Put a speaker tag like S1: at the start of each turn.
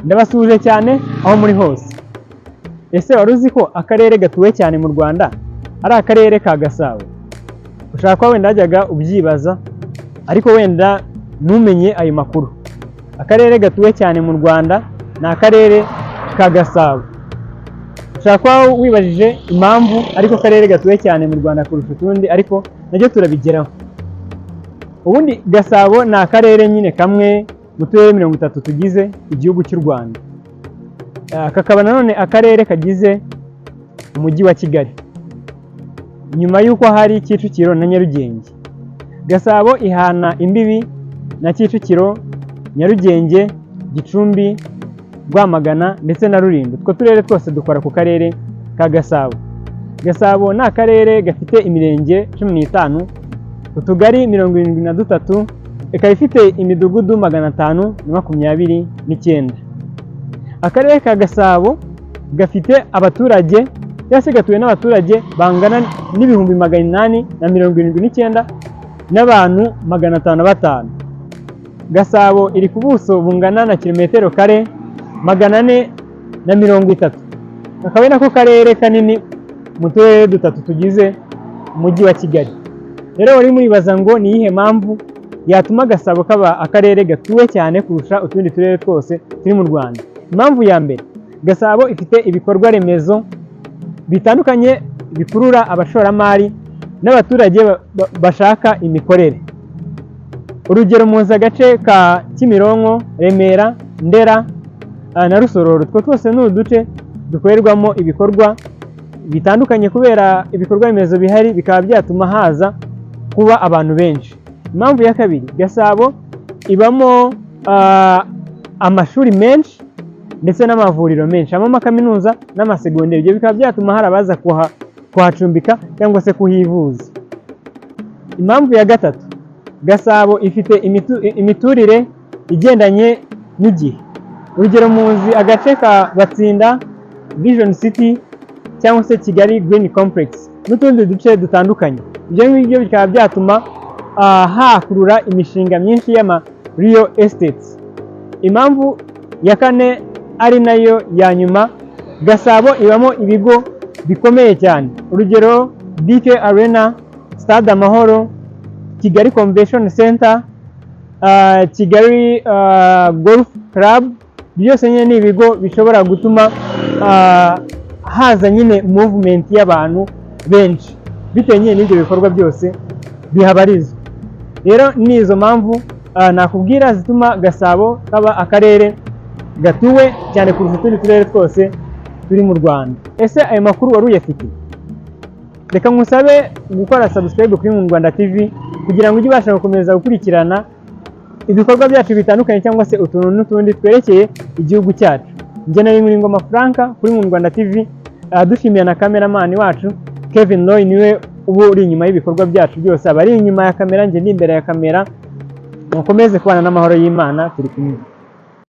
S1: Ndabasuje cyane aho muri hose. Ese wari uzi ko akarere gatuwe cyane mu Rwanda ari akarere ka Gasabo? Ushaka ko wenda wajyaga ubyibaza ariko wenda ntumenye ayo makuru. Akarere gatuwe cyane mu Rwanda ni akarere ka Gasabo. Ushaka ko wibajije impamvu ariko akarere gatuwe cyane mu Rwanda kurusha utundi, ariko nacyo turabigeraho. Ubundi Gasabo ni akarere nyine kamwe mu turere 30 tugize igihugu cy'u Rwanda. Kakaba nanone akarere kagize umujyi wa Kigali, nyuma y'uko hari Kicukiro na Nyarugenge. Gasabo ihana imbibi na Kicukiro, Nyarugenge, Gicumbi, Rwamagana ndetse na Rulindo. Utwo turere twose dukora ku karere ka Gasabo. Gasabo ni akarere gafite imirenge 15, utugari 73, ikaba ifite imidugudu 529. Akarere ka Gasabo gafite abaturage cyangwa se gatuwe n'abaturage bangana n'ibihumbi 879 n'abantu 505. Gasabo iri ku buso bungana na kilometero kare 430. Kakaba ari nako karere kanini mu turere dutatu tugize umujyi wa Kigali. Rero wari muribaza ngo ni iyihe mpamvu yatuma Gasabo kaba akarere gatuwe cyane kurusha utundi turere twose turi mu Rwanda? Impamvu ya mbere, Gasabo ifite ibikorwa remezo bitandukanye bikurura abashoramari n'abaturage bashaka imikorere. Urugero, muzi agace ka Kimironko, Remera, Ndera na Rusororo. Utwo twose ni uduce dukorerwamo ibikorwa bitandukanye kubera ibikorwa remezo bihari, bikaba byatuma haza kuba abantu benshi. Impamvu ya kabiri, Gasabo ibamo amashuri menshi ndetse n'amavuriro menshi, amama kaminuza n'amasegonderi. Ibyo bikaba byatuma hari abaza kuhacumbika cyangwa se kuhivuza. Impamvu ya gatatu, Gasabo ifite imiturire igendanye n'igihe. Urugero, muzi agace ka Batsinda, Vision City cyangwa se Kigali Green Complex n'utundi duce dutandukanye. Ibyo ngibyo bikaba byatuma hakurura imishinga myinshi y'ama real estates. Impamvu ya kane ari nayo ya nyuma, Gasabo ibamo ibigo bikomeye cyane. Urugero, BK Arena, Stade Amahoro, Kigali Convention Center, Kigali Golf Club. Byose nyine ni ibigo bishobora gutuma haza nyine movement y'abantu benshi bitewe nyine n'ibyo bikorwa byose bihabarizwa. Rero ni izo mpamvu nakubwira zituma Gasabo kaba akarere gatuwe cyane kurusha utundi turere twose turi mu Rwanda. Ese ayo makuru wari uyafite? Reka ngusabe gukora subscribe kuri Mu Rwanda TV kugira ngo ujye ubasha gukomeza gukurikirana ibikorwa byacu bitandukanye cyangwa se utuntu n'utundi twerekeye igihugu cyacu. Njye nari Nkuringoma Frank kuri Mu Rwanda TV, dushimiye na cameraman wacu Kevin Roy, niwe ubu uri inyuma y'ibikorwa byacu byose. Abari inyuma ya kamera, njye ni imbere ya kamera. Mukomeze kubana n'amahoro y'Imana, turi kumwe.